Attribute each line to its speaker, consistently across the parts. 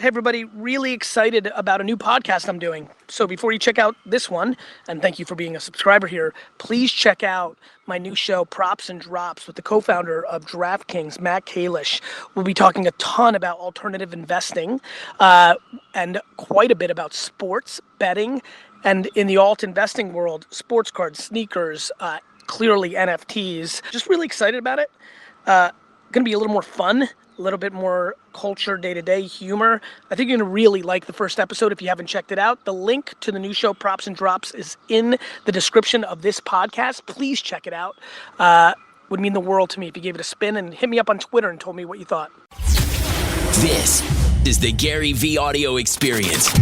Speaker 1: Hey everybody, really excited about a new podcast I'm doing. So before you check out this one, and thank you for being a subscriber here, please check out my new show, Props and Drops, with the co-founder of DraftKings, Matt Kalish. We'll be talking a ton about alternative investing and quite a bit about sports, betting, and in the alt investing world, sports cards, sneakers, clearly NFTs. Just really excited about it. Gonna be a little more fun, a little bit more culture, day-to-day humor. I think you're gonna really like the first episode if you haven't checked it out. The link to the new show, Props and Drops, is in the description of this podcast. Please check it out. Would mean the world to me if you gave it a spin, and hit me up on Twitter and told me what you thought.
Speaker 2: This is the Gary V audio experience.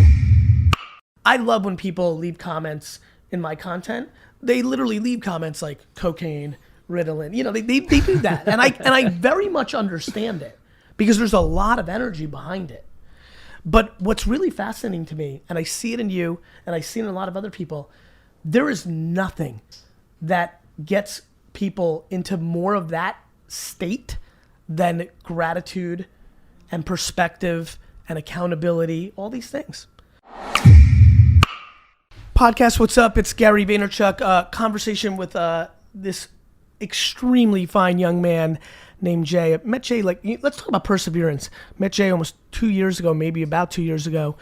Speaker 1: I love when people leave comments in my content. They literally leave comments like cocaine, Ritalin, they do that. And I very much understand it because there's a lot of energy behind it. But what's really fascinating to me, and I see it in you, and I see it in a lot of other people, there is nothing that gets people into more of that state than gratitude and perspective and accountability, all these things. Podcast, what's up? It's Gary Vaynerchuk. Conversation with this extremely fine young man named Jay. I met Jay, let's talk about perseverance. Met Jay almost 2 years ago, maybe about 2 years ago.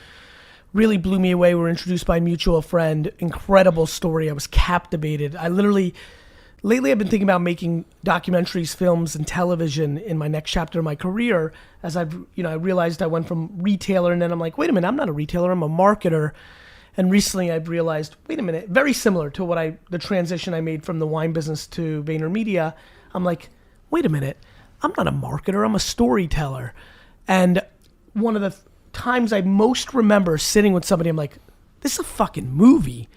Speaker 1: Really blew me away. We were introduced by a mutual friend. Incredible story. I was captivated. Lately I've been thinking about making documentaries, films, and television in my next chapter of my career. As I realized I went from retailer, and then I'm like, wait a minute, I'm not a retailer, I'm a marketer. And recently I've realized, wait a minute, very similar to the transition I made from the wine business to VaynerMedia. I'm like, wait a minute, I'm not a marketer, I'm a storyteller. And one of the times I most remember sitting with somebody, I'm like, this is a fucking movie,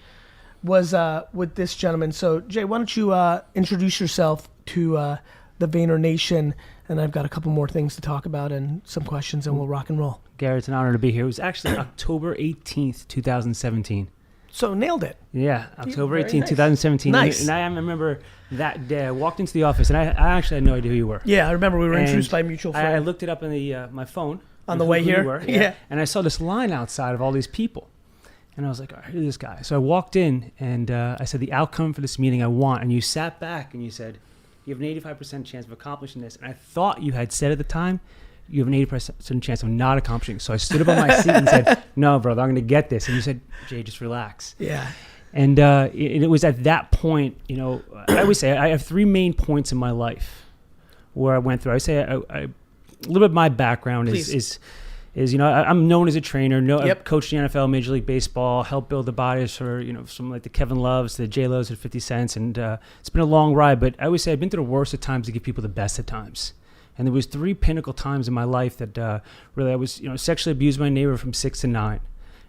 Speaker 1: was with this gentleman. So Jay, why don't you introduce yourself to the Vayner Nation, and I've got a couple more things to talk about and some questions, and we'll rock and roll.
Speaker 3: Gary, it's an honor to be here. It was actually October 18th, 2017.
Speaker 1: So nailed it.
Speaker 3: Yeah, October 18th,
Speaker 1: nice.
Speaker 3: 2017.
Speaker 1: Nice.
Speaker 3: And I remember that day. I walked into the office, and I actually had no idea who you were.
Speaker 1: Yeah, I remember we were introduced by a mutual friend.
Speaker 3: I looked it up on my phone.
Speaker 1: On the way here?
Speaker 3: You were,
Speaker 1: Yeah.
Speaker 3: And I saw this line outside of all these people. And I was like, all right, who's this guy? So I walked in, and I said, the outcome for this meeting I want. And you sat back, and you said, you have an 85% chance of accomplishing this. And I thought you had said at the time, you have an 80% chance of not accomplishing. So I stood up on my seat and said, no, brother, I'm going to get this. And you said, Jay, just relax.
Speaker 1: Yeah.
Speaker 3: And it was at that point, I always say I have three main points in my life where I went through. I say a little bit of my background is I'm known as a trainer. I've coached the NFL, Major League Baseball, helped build the bodies for, some like the Kevin Loves, the J Lo's, the 50 Cents. And it's been a long ride, but I always say I've been through the worst of times to give people the best of times. And there was three pinnacle times in my life that really I was, sexually abused by my neighbor from 6 to 9.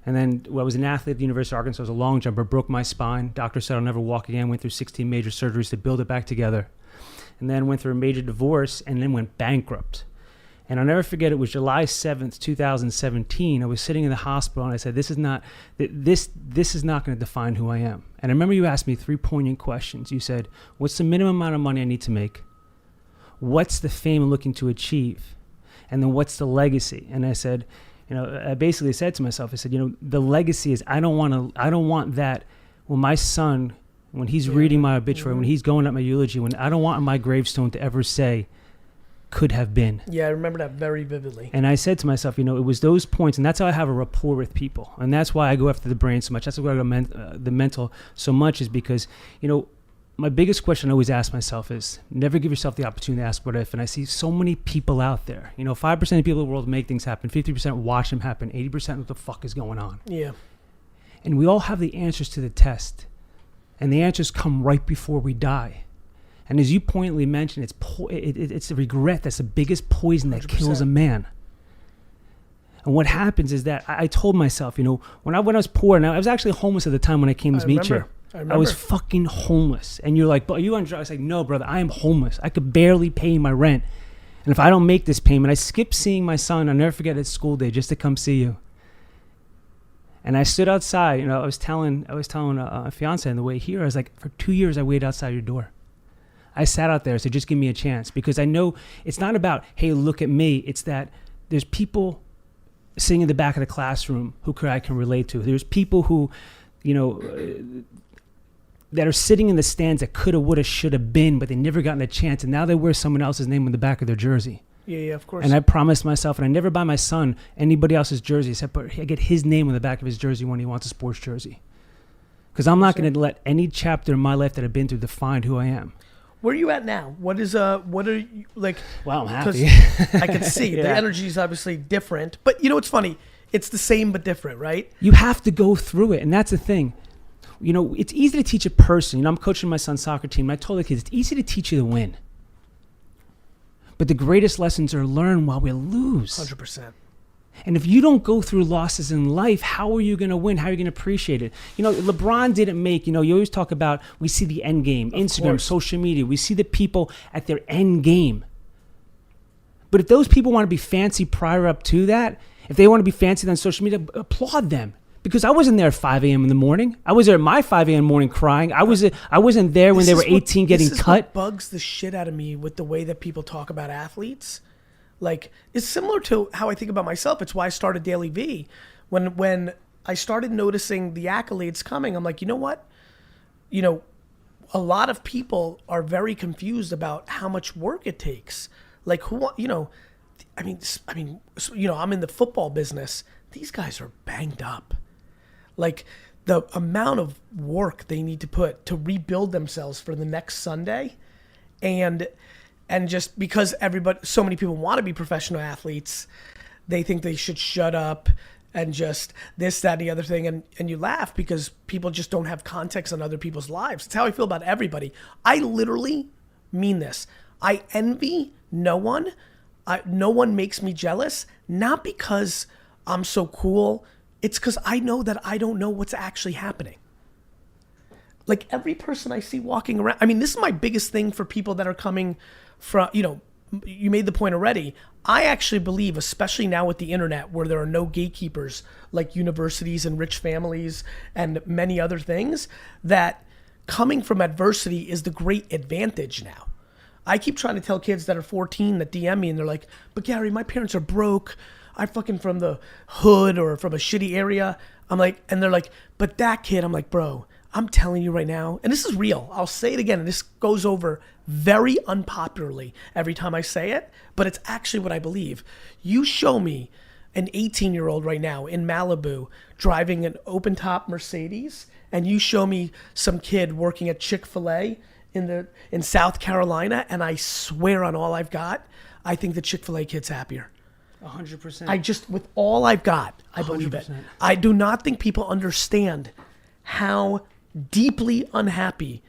Speaker 3: And then I was an athlete at the University of Arkansas. I was a long jumper, broke my spine. Doctor said I'll never walk again. Went through 16 major surgeries to build it back together. And then went through a major divorce and then went bankrupt. And I'll never forget, it was July 7th, 2017. I was sitting in the hospital and I said, this is not going to define who I am. And I remember you asked me three poignant questions. You said, what's the minimum amount of money I need to make? What's the fame I'm looking to achieve? And then what's the legacy? And I said, I basically said to myself, I said, the legacy is I don't want that when my son, when he's reading my obituary, when he's going at my eulogy, when I don't want on my gravestone to ever say, could have been.
Speaker 1: Yeah, I remember that very vividly.
Speaker 3: And I said to myself, it was those points, and that's how I have a rapport with people. And that's why I go after the brain so much. That's why I go the mental so much, is because, my biggest question I always ask myself is never give yourself the opportunity to ask what if. And I see so many people out there. 5% of people in the world make things happen. 50% watch them happen. 80% what the fuck is going on.
Speaker 1: Yeah.
Speaker 3: And we all have the answers to the test. And the answers come right before we die. And as you pointedly mentioned, it's the regret that's the biggest poison that 100%. Kills a man. And what happens is that I told myself, when I was poor, and I was actually homeless at the time when I came to meet you. I was fucking homeless. And you're like, but are you on drugs? I was like, no, brother, I am homeless. I could barely pay my rent. And if I don't make this payment, I skip seeing my son. I'll never forget his school day just to come see you. And I stood outside, I was telling a fiance on the way here, I was like, for 2 years, I waited outside your door. I sat out there and said, just give me a chance, because I know it's not about, hey, look at me. It's that there's people sitting in the back of the classroom I can relate to. There's people who, that are sitting in the stands that coulda, woulda, shoulda been, but they never gotten a chance, and now they wear someone else's name on the back of their jersey.
Speaker 1: Yeah, of course.
Speaker 3: And I promised myself, and I never buy my son anybody else's jersey except I get his name on the back of his jersey when he wants a sports jersey. Because I'm not going to let any chapter in my life that I've been through define who I am.
Speaker 1: Where are you at now? What are you like?
Speaker 3: Wow, I'm happy.
Speaker 1: I can see the energy is obviously different, but it's funny. It's the same but different, right?
Speaker 3: You have to go through it, and that's the thing. It's easy to teach a person. I'm coaching my son's soccer team, and I told the kids, it's easy to teach you to win. But the greatest lessons are learned while we lose.
Speaker 1: 100%.
Speaker 3: And if you don't go through losses in life, how are you going to win? How are you going to appreciate it? LeBron didn't make, you always talk about, we see the end game, Instagram, social media. We see the people at their end game. But if those people want to be fancy prior up to that, if they want to be fancy on social media, applaud them. Because I wasn't there at 5 a.m. in the morning. I was there at my 5 a.m. morning crying. I wasn't there when they were 18 getting cut. This is what
Speaker 1: bugs the shit out of me with the way that people talk about athletes. Like, it's similar to how I think about myself. It's why I started Daily V. When I started noticing the accolades coming, I'm like, you know what? A lot of people are very confused about how much work it takes. Like, I'm in the football business. These guys are banged up. Like, the amount of work they need to put to rebuild themselves for the next Sunday, and just because so many people want to be professional athletes, they think they should shut up and just this, that, and the other thing. And you laugh because people just don't have context on other people's lives. It's how I feel about everybody. I literally mean this. I envy no one. No one makes me jealous, not because I'm so cool. It's because I know that I don't know what's actually happening. Like, every person I see walking around, this is my biggest thing for people that are coming from, you made the point already. I actually believe, especially now with the internet, where there are no gatekeepers like universities and rich families and many other things, that coming from adversity is the great advantage now. I keep trying to tell kids that are 14 that DM me and they're like, but Gary, my parents are broke. I'm fucking from the hood or from a shitty area. I'm like, and they're like, but that kid, I'm like, bro, I'm telling you right now, and this is real. I'll say it again, and this goes over very unpopularly every time I say it, but it's actually what I believe. You show me an 18-year-old right now in Malibu driving an open-top Mercedes, and you show me some kid working at Chick-fil-A in South Carolina, and I swear on all I've got, I think the Chick-fil-A kid's happier.
Speaker 3: 100%.
Speaker 1: With all I've got, I believe 100%. It. I do not think people understand how deeply unhappy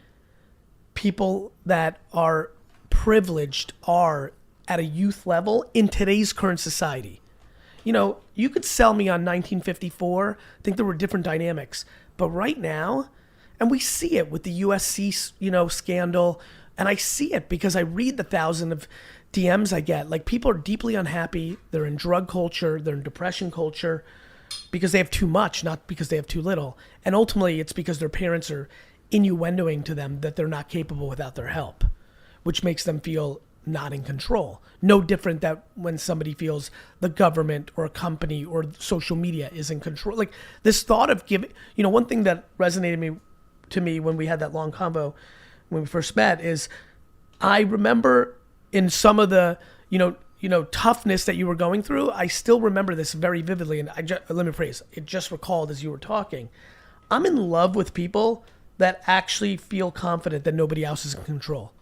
Speaker 1: people that are privileged are at a youth level in today's current society. You could sell me on 1954. I think there were different dynamics. But right now, and we see it with the USC, scandal, and I see it because I read the thousands of DMs I get. Like, people are deeply unhappy. They're in drug culture. They're in depression culture because they have too much, not because they have too little. And ultimately, it's because their parents are innuendoing to them that they're not capable without their help, which makes them feel not in control. No different that when somebody feels the government or a company or social media is in control. Like, this thought of giving, one thing that resonated to me when we had that long convo when we first met is I remember in some of the, toughness that you were going through, I still remember this very vividly. And let me phrase, it just recalled as you were talking. I'm in love with people that actually feel confident that nobody else is in control.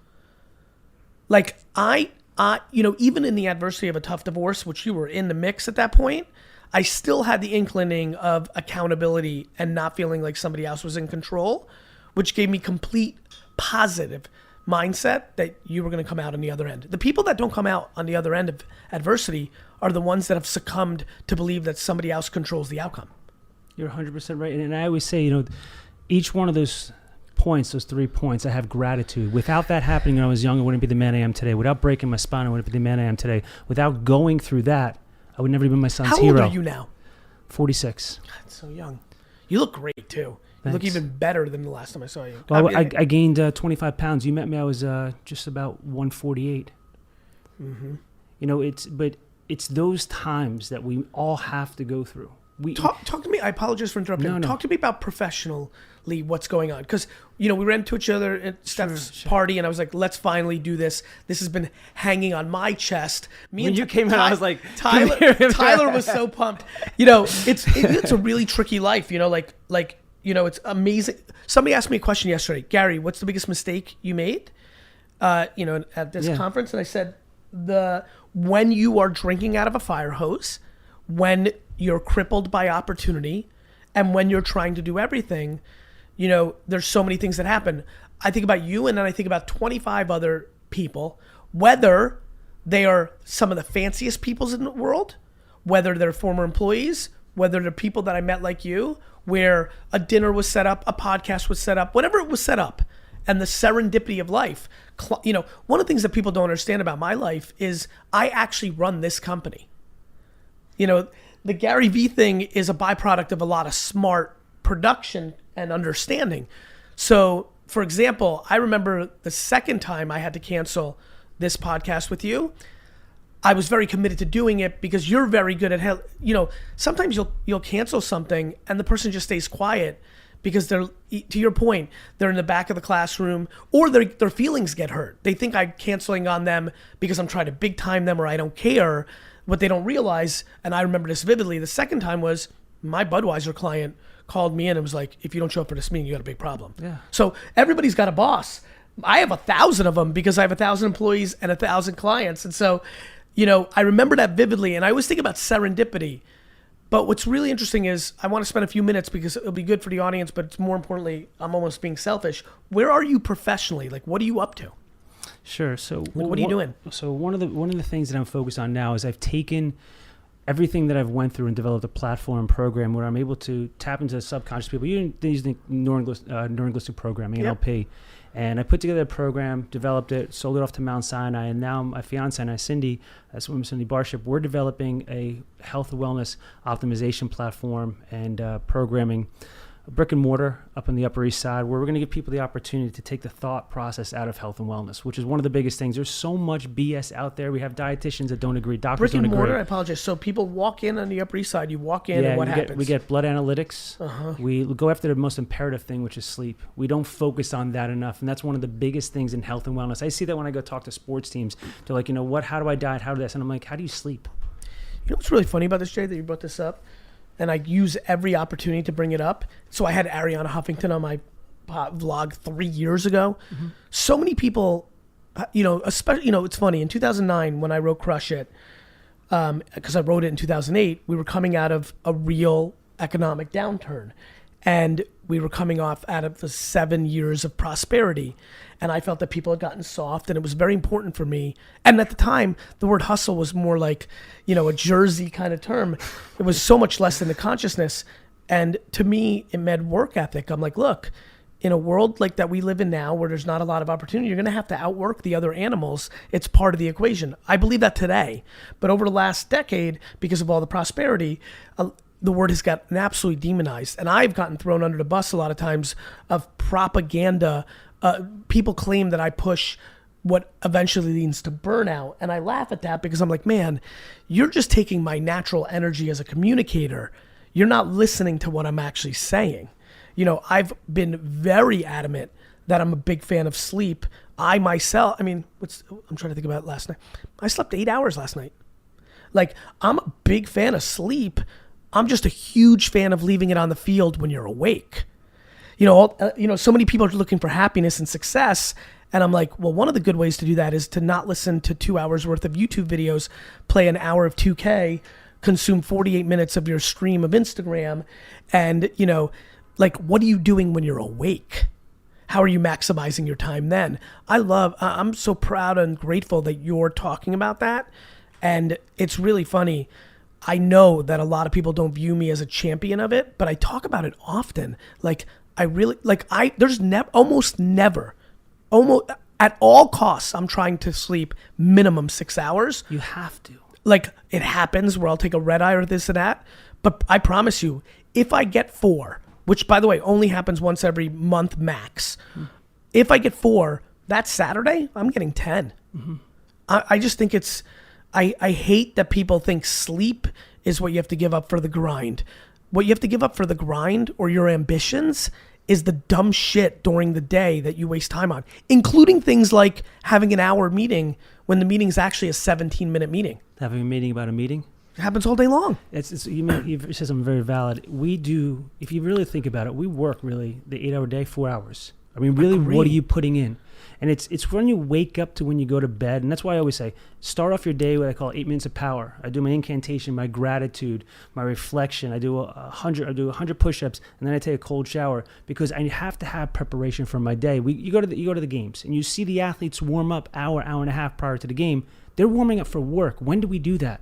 Speaker 1: Like, even in the adversity of a tough divorce, which you were in the mix at that point, I still had the inkling of accountability and not feeling like somebody else was in control, which gave me complete positive mindset that you were going to come out on the other end. The people that don't come out on the other end of adversity are the ones that have succumbed to believe that somebody else controls the outcome.
Speaker 3: You're 100% right. And I always say, each one of those points, those 3 points, I have gratitude. Without that happening when I was young, I wouldn't be the man I am today. Without breaking my spine, I wouldn't be the man I am today. Without going through that, I would never have been my son's hero.
Speaker 1: How old are you now?
Speaker 3: 46.
Speaker 1: God, so young. You look great, too. You look even better than the last time I saw you.
Speaker 3: Well, I gained 25 pounds. You met me, I was just about 148.
Speaker 1: Mm-hmm.
Speaker 3: it's those times that we all have to go through.
Speaker 1: Talk to me. I apologize for interrupting.
Speaker 3: No.
Speaker 1: Talk to me about professionally what's going on. Because, we ran into each other at Steph's party, and I was like, let's finally do this. This has been hanging on my chest.
Speaker 3: When you came in, I was like,
Speaker 1: Tyler was so pumped. It's a really tricky life, it's amazing. Somebody asked me a question yesterday. Gary, what's the biggest mistake you made, at this conference? And I said, when you are drinking out of a fire hose, when you're crippled by opportunity, and when you're trying to do everything, there's so many things that happen. I think about you, and then I think about 25 other people, whether they are some of the fanciest peoples in the world, whether they're former employees, whether they're people that I met like you, where a dinner was set up, a podcast was set up, whatever it was set up, and the serendipity of life. One of the things that people don't understand about my life is I actually run this company. The Gary V thing is a byproduct of a lot of smart production and understanding. So, for example, I remember the second time I had to cancel this podcast with you, I was very committed to doing it because you're very good at, sometimes you'll cancel something and the person just stays quiet because they're, to your point, they're in the back of the classroom, or their feelings get hurt. They think I'm canceling on them because I'm trying to big time them or I don't care. What they don't realize, and I remember this vividly, the second time was my Budweiser client called me in and was like, if you don't show up for this meeting, you got a big problem. Yeah. So everybody's got a boss. I have 1,000 of them because I have 1,000 employees and 1,000 clients. And so, I remember that vividly, and I always think about serendipity. But what's really interesting is I want to spend a few minutes because it'll be good for the audience, but it's more importantly, I'm almost being selfish. Where are you professionally? Like, what are you up to?
Speaker 3: Sure. So
Speaker 1: what are you doing?
Speaker 3: So one of the things that I'm focused on now is I've taken everything that I've went through and developed a platform program where I'm able to tap into the subconscious people using neurolinguistic programming, NLP. And I put together a program, developed it, sold it off to Mount Sinai, and now my fiance and I, Cindy, that's Cindy Barship, we're developing a health and wellness optimization platform and programming, a brick and mortar up on the Upper East Side, where we're going to give people the opportunity to take the thought process out of health and wellness, which is one of the biggest things. There's so much BS out there. We have dietitians that don't agree, doctors don't agree.
Speaker 1: Brick and mortar, I apologize. So people walk in on the Upper East Side, you walk in and what happens?
Speaker 3: We get blood analytics. We go after the most imperative thing, which is sleep. We don't focus on that enough, and that's one of the biggest things in health and wellness. I see that when I go talk to sports teams. They're like, how do I diet? How do this? And I'm like, how do you sleep?
Speaker 1: You know what's really funny about this, Jay, that you brought this up? And I use every opportunity to bring it up. So I had Ariana Huffington on my vlog 3 years ago. Mm-hmm. So many people, especially, it's funny. In 2009, when I wrote Crush It, because I wrote it in 2008, we were coming out of a real economic downturn. And we were coming off out of the 7 years of prosperity. And I felt that people had gotten soft, and it was very important for me. And at the time, the word hustle was more like, a Jersey kind of term. It was so much less in the consciousness. And to me, it meant work ethic. I'm like, look, in a world like that we live in now, where there's not a lot of opportunity, you're going to have to outwork the other animals. It's part of the equation. I believe that today. But over the last decade, because of all the prosperity, the word has gotten absolutely demonized. And I've gotten thrown under the bus a lot of times of propaganda. People claim that I push what eventually leads to burnout. And I laugh at that because I'm like, man, you're just taking my natural energy as a communicator. You're not listening to what I'm actually saying. I've been very adamant that I'm a big fan of sleep. I'm trying to think about last night. I slept 8 hours last night. Like, I'm a big fan of sleep. I'm just a huge fan of leaving it on the field when you're awake. So many people are looking for happiness and success. And I'm like, well, one of the good ways to do that is to not listen to 2 hours worth of YouTube videos, play an hour of 2K, consume 48 minutes of your stream of Instagram. And, what are you doing when you're awake? How are you maximizing your time then? I'm so proud and grateful that you're talking about that. And it's really funny. I know that a lot of people don't view me as a champion of it, but I talk about it often. Almost never, at all costs, I'm trying to sleep minimum 6 hours.
Speaker 3: You have to.
Speaker 1: It happens where I'll take a red eye or this or that. But I promise you, if I get 4, which by the way, only happens once every month max. If I get 4, that Saturday, I'm getting 10. Mm-hmm. I just think it's I hate that people think sleep is what you have to give up for the grind. What you have to give up for the grind or your ambitions is the dumb shit during the day that you waste time on, including things like having an hour meeting when the meeting is actually a 17-minute meeting.
Speaker 3: Having a meeting about a meeting?
Speaker 1: It happens all day long.
Speaker 3: You said something very valid. We do, if you really think about it, we work really the 8-hour day, 4 hours. I mean, really, what are you putting in? And it's when you wake up to when you go to bed. And that's why I always say, start off your day with what I call 8 minutes of power. I do my incantation, my gratitude, my reflection. I do 100 push-ups, and then I take a cold shower because I have to have preparation for my day. You go to the games, and you see the athletes warm up hour and a half prior to the game. They're warming up for work. When do we do that?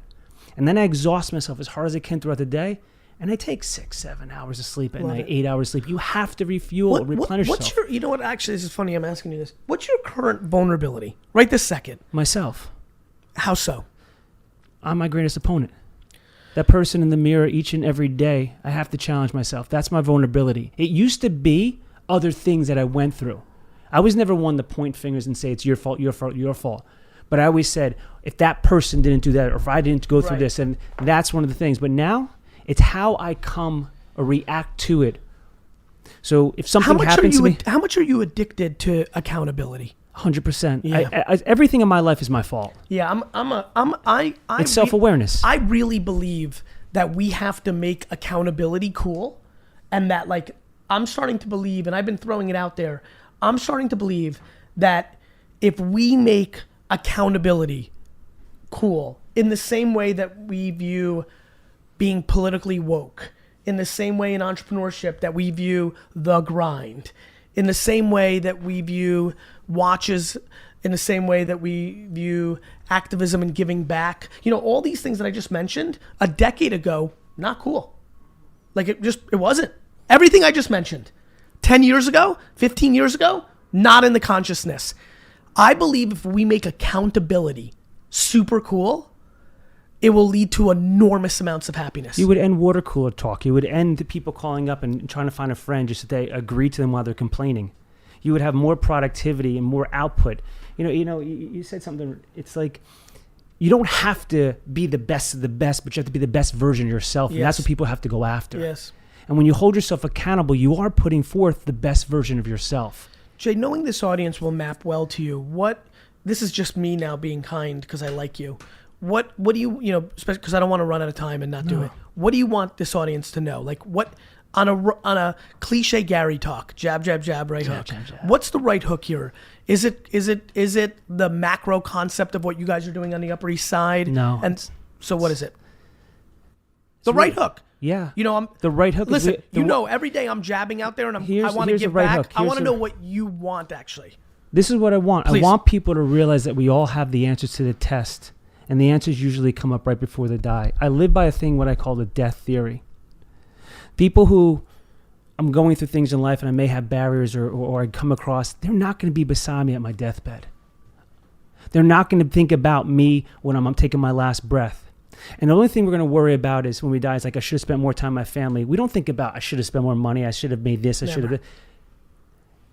Speaker 3: And then I exhaust myself as hard as I can throughout the day. And I take 6-7 hours of sleep at night, 8 hours of sleep. You have to refuel, replenish yourself.
Speaker 1: You know what? Actually, this is funny. I'm asking you this. What's your current vulnerability right this second?
Speaker 3: Myself.
Speaker 1: How so?
Speaker 3: I'm my greatest opponent. That person in the mirror each and every day, I have to challenge myself. That's my vulnerability. It used to be other things that I went through. I was never one to point fingers and say, it's your fault, your fault, your fault. But I always said, if that person didn't do that, or if I didn't go through this, and that's one of the things. But now, it's how I come or react to it. So if something happens to me...
Speaker 1: How much are you addicted to accountability?
Speaker 3: 100%.
Speaker 1: Yeah.
Speaker 3: Everything in my life is my fault.
Speaker 1: Yeah,
Speaker 3: It's self-awareness.
Speaker 1: I really believe that we have to make accountability cool, and that I'm starting to believe, and I've been throwing it out there, I'm starting to believe that if we make accountability cool in the same way that we view being politically woke, in the same way in entrepreneurship that we view the grind, in the same way that we view watches, in the same way that we view activism and giving back, all these things that I just mentioned, a decade ago, not cool. It wasn't. Everything I just mentioned, 10 years ago, 15 years ago, not in the consciousness. I believe if we make accountability super cool, it will lead to enormous amounts of happiness.
Speaker 3: You would end water cooler talk. You would end the people calling up and trying to find a friend just so they agree to them while they're complaining. You would have more productivity and more output. You said something. It's like you don't have to be the best of the best, but you have to be the best version of yourself. And that's what people have to go after.
Speaker 1: Yes.
Speaker 3: And when you hold yourself accountable, you are putting forth the best version of yourself.
Speaker 1: Jay, knowing this audience will map well to you, this is just me now being kind because I like you. What do you, especially because I don't want to run out of time and not do it. What do you want this audience to know? What on a cliche Gary talk, jab, jab, jab, right hook.
Speaker 3: Jab, jab.
Speaker 1: What's the right hook here? Is it the macro concept of what you guys are doing on the Upper East Side?
Speaker 3: No.
Speaker 1: And so what is it? The right hook.
Speaker 3: Yeah.
Speaker 1: I'm
Speaker 3: the right hook.
Speaker 1: Listen, every day I'm jabbing out there and I want to give back. I want to know what you want actually.
Speaker 3: This is what I want.
Speaker 1: Please.
Speaker 3: I want people to realize that we all have the answers to the test. And the answers usually come up right before they die. I live by a thing, what I call the death theory. People who I'm going through things in life and I may have barriers or I come across, they're not going to be beside me at my deathbed. They're not going to think about me when I'm taking my last breath. And the only thing we're going to worry about is when we die, it's like I should have spent more time with my family. We don't think about I should have spent more money, I should have made this, I should have...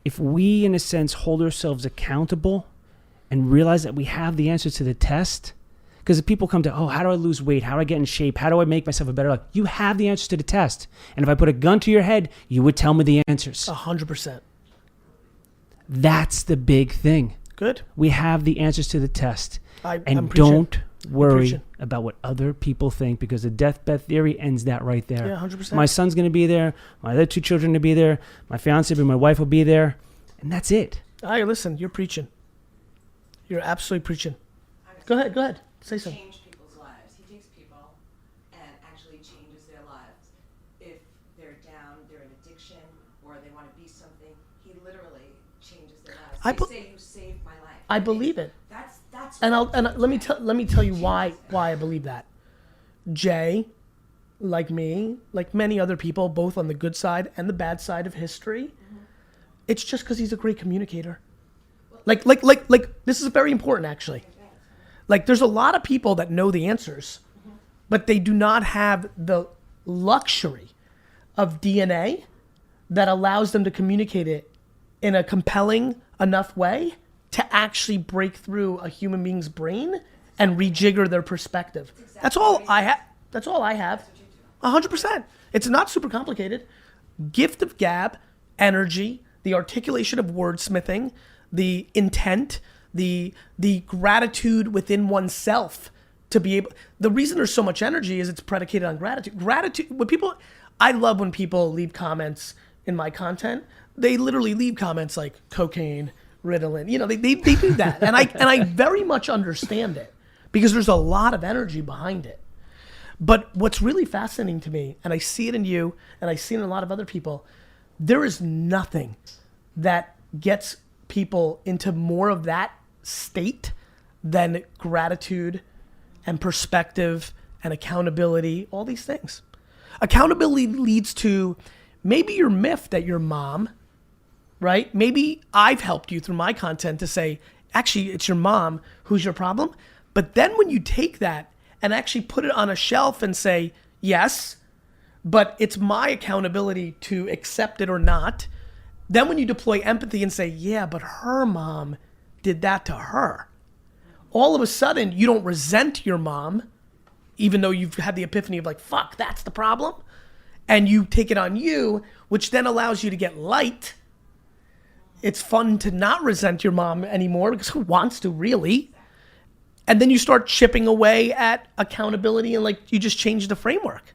Speaker 3: If we, in a sense, hold ourselves accountable and realize that we have the answers to the test... Because if people come to, how do I lose weight? How do I get in shape? How do I make myself a better life? You have the answers to the test. And if I put a gun to your head, you would tell me the answers.
Speaker 1: 100%.
Speaker 3: That's the big thing.
Speaker 1: Good.
Speaker 3: We have the answers to the test.
Speaker 1: I'm
Speaker 3: don't worry about what other people think because the deathbed theory ends that right there.
Speaker 1: Yeah, 100%.
Speaker 3: My son's going to be there. My other 2 children will be there. My fiance, my wife will be there. And that's it.
Speaker 1: Listen, you're preaching. You're absolutely preaching. Go ahead. Say something.
Speaker 4: Change people's lives. He takes people and actually changes their lives. If they're down, they're in addiction, or they want to be something, he literally changes their lives. They say you saved my life.
Speaker 1: I believe it.
Speaker 4: That's.
Speaker 1: And let me tell you why I believe that. Jay, like me, like many other people, both on the good side and the bad side of history, it's just because he's a great communicator. Like this is very important actually. There's a lot of people that know the answers, but they do not have the luxury of DNA that allows them to communicate it in a compelling enough way to actually break through a human being's brain and rejigger their perspective. That's all I have. That's all I have. 100%. It's not super complicated. Gift of gab, energy, the articulation of wordsmithing, the intent, the gratitude within oneself to be able. The reason there's so much energy is it's predicated on gratitude. Gratitude. I love when people leave comments in my content. They literally leave comments like cocaine, Ritalin. They do that, and I very much understand it because there's a lot of energy behind it. But what's really fascinating to me, and I see it in you, and I see it in a lot of other people, there is nothing that gets people into more of that state than gratitude and perspective and accountability, all these things. Accountability leads to maybe you're miffed at your mom, right? Maybe I've helped you through my content to say, actually, it's your mom who's your problem. But then when you take that and actually put it on a shelf and say, yes, but it's my accountability to accept it or not. Then when you deploy empathy and say, yeah, but her mom did that to her. All of a sudden, you don't resent your mom, even though you've had the epiphany of like, fuck, that's the problem. And you take it on you, which then allows you to get light. It's fun to not resent your mom anymore because who wants to really? And then you start chipping away at accountability and like you just change the framework.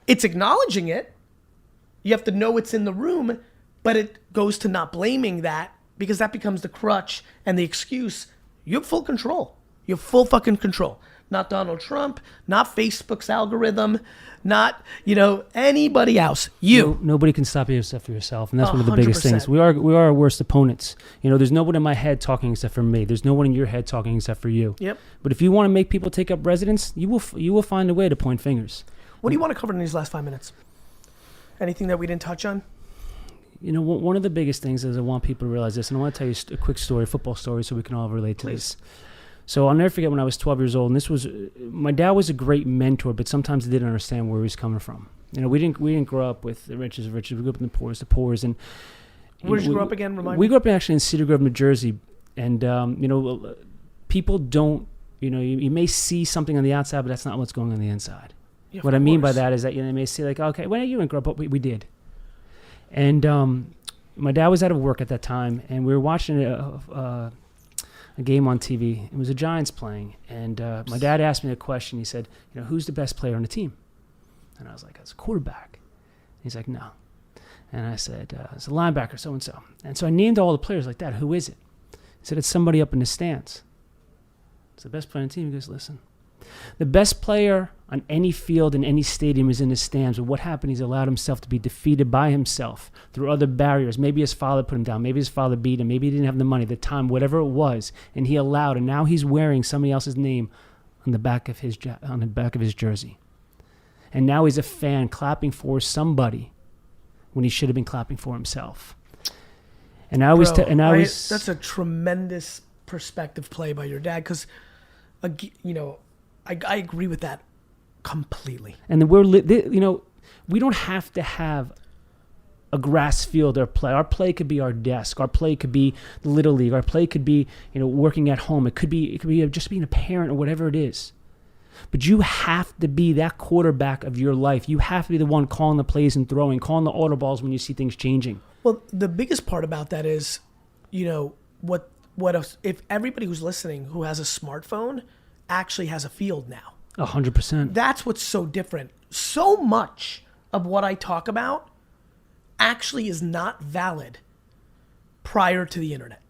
Speaker 1: It's acknowledging it. You have to know it's in the room, but it goes to not blaming that because that becomes the crutch and the excuse. You have full control. You have full fucking control. Not Donald Trump, not Facebook's algorithm, not, anybody else. You.
Speaker 3: Nobody can stop you except for yourself. And that's one of the biggest things. We are our worst opponents. There's no one in my head talking except for me. There's no one in your head talking except for you.
Speaker 1: Yep.
Speaker 3: But if you want to make people take up residence, you will find a way to point fingers.
Speaker 1: What do you want to cover in these last 5 minutes? Anything that we didn't touch on?
Speaker 3: One of the biggest things is I want people to realize this, and I want to tell you a quick story, a football story, so we can all relate to this. So I'll never forget when I was 12 years old, and my dad was a great mentor, but sometimes he didn't understand where he was coming from. We didn't grow up with the richest of riches. We grew up in the poorest, and
Speaker 1: where did you grow up again? Remind me.
Speaker 3: We grew up actually in Cedar Grove, New Jersey, and people don't. You may see something on the outside, but that's not what's going on the inside.
Speaker 1: Yeah,
Speaker 3: what I mean by that is that they may say like, okay, well, you didn't grow up, but we did. And my dad was out of work at that time, and we were watching a game on TV. It was the Giants playing, and my dad asked me a question. He said, who's the best player on the team? And I was like, it's a quarterback. He's like, no. And I said, it's a linebacker, so-and-so. And so I named all the players like that. Who is it? He said, it's somebody up in the stands. It's the best player on the team. He goes, listen. The best player on any field in any stadium is in the stands. But what happened? He's allowed himself to be defeated by himself through other barriers. Maybe his father put him down. Maybe his father beat him. Maybe he didn't have the money, the time, whatever it was, and he allowed. And now he's wearing somebody else's name on the back of his jersey. And now he's a fan clapping for somebody when he should have been clapping for himself. And I was,
Speaker 1: that's a tremendous perspective play by your dad because, I agree with that completely.
Speaker 3: And then we don't have to have a grass field or play. Our play could be our desk. Our play could be the Little League. Our play could be, working at home. It could be just being a parent or whatever it is. But you have to be that quarterback of your life. You have to be the one calling the plays and throwing, calling the audibles when you see things changing.
Speaker 1: Well, the biggest part about that is, if everybody who's listening who has a smartphone actually has a field now.
Speaker 3: 100%.
Speaker 1: That's what's so different. So much of what I talk about actually is not valid prior to the internet.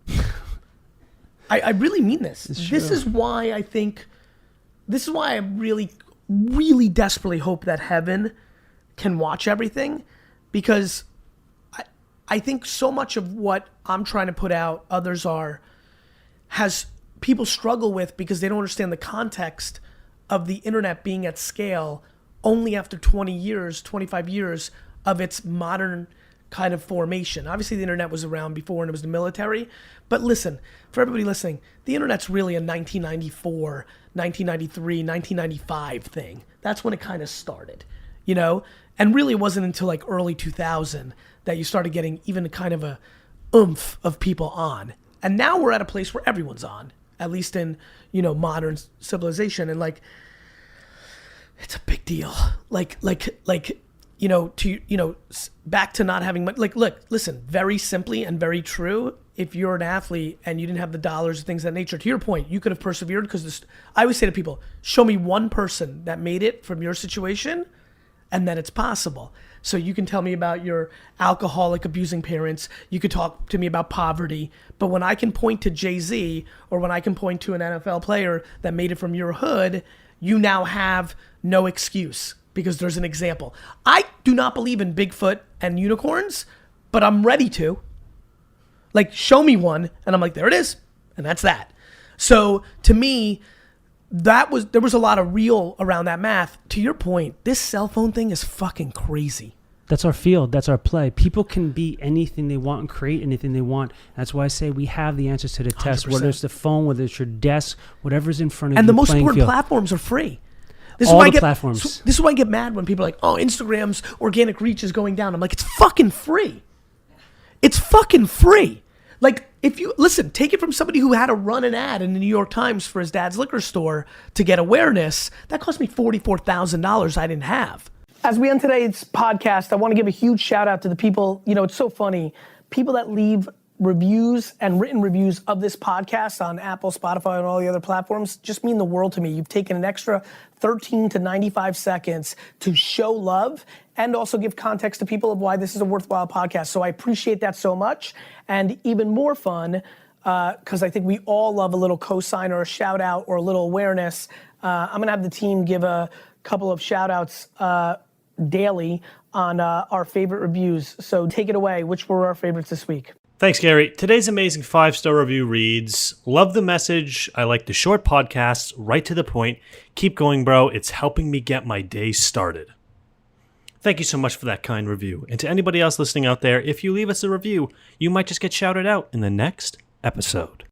Speaker 1: I really mean this. This is why I really, really desperately hope that heaven can watch everything, because I think so much of what I'm trying to put out, others has people struggle with because they don't understand the context of the internet being at scale only after 20 years, 25 years of its modern kind of formation. Obviously, the internet was around before and it was the military. But listen, for everybody listening, the internet's really a 1994, 1993, 1995 thing. That's when it kind of started, And really it wasn't until like early 2000 that you started getting even kind of a oomph of people on. And now we're at a place where everyone's on. at least in, modern civilization. And like, it's a big deal. Back to not having money. Like, look, listen, very simply and very true. If you're an athlete and you didn't have the dollars and things of that nature, to your point, you could have persevered because I always say to people, show me one person that made it from your situation and that it's possible. So you can tell me about your alcoholic abusing parents. You could talk to me about poverty. But when I can point to Jay-Z or when I can point to an NFL player that made it from your hood, you now have no excuse because there's an example. I do not believe in Bigfoot and unicorns, but I'm ready to. Like, show me one, and I'm like, there it is, and that's that. So to me, there was a lot of real around that math. To your point, this cell phone thing is fucking crazy.
Speaker 3: That's our field. That's our play. People can be anything they want and create anything they want. That's why I say we have the answers to the test,
Speaker 1: 100%.
Speaker 3: whether it's the phone, whether it's your desk, whatever's in front of you.
Speaker 1: And the most
Speaker 3: playing
Speaker 1: important
Speaker 3: field.
Speaker 1: platforms are free. This
Speaker 3: platforms.
Speaker 1: This is why I get mad when people are like, oh, Instagram's organic reach is going down. I'm like, it's fucking free. It's fucking free. Like, if you, listen, take it from somebody who had to run an ad in the New York Times for his dad's liquor store to get awareness. That cost me $44,000 I didn't have. As we end today's podcast, I want to give a huge shout out to the people, it's so funny, people that leave reviews and written reviews of this podcast on Apple, Spotify, and all the other platforms just mean the world to me. You've taken an extra 13 to 95 seconds to show love and also give context to people of why this is a worthwhile podcast. So I appreciate that so much. And even more fun, because I think we all love a little cosign or a shout out or a little awareness. I'm gonna have the team give a couple of shout outs daily on our favorite reviews. So take it away. Which were our favorites this week?
Speaker 5: Thanks, Gary. Today's amazing 5-star review reads, love the message. I like the short podcasts, right to the point. Keep going, bro. It's helping me get my day started. Thank you so much for that kind review. And to anybody else listening out there, if you leave us a review, you might just get shouted out in the next episode.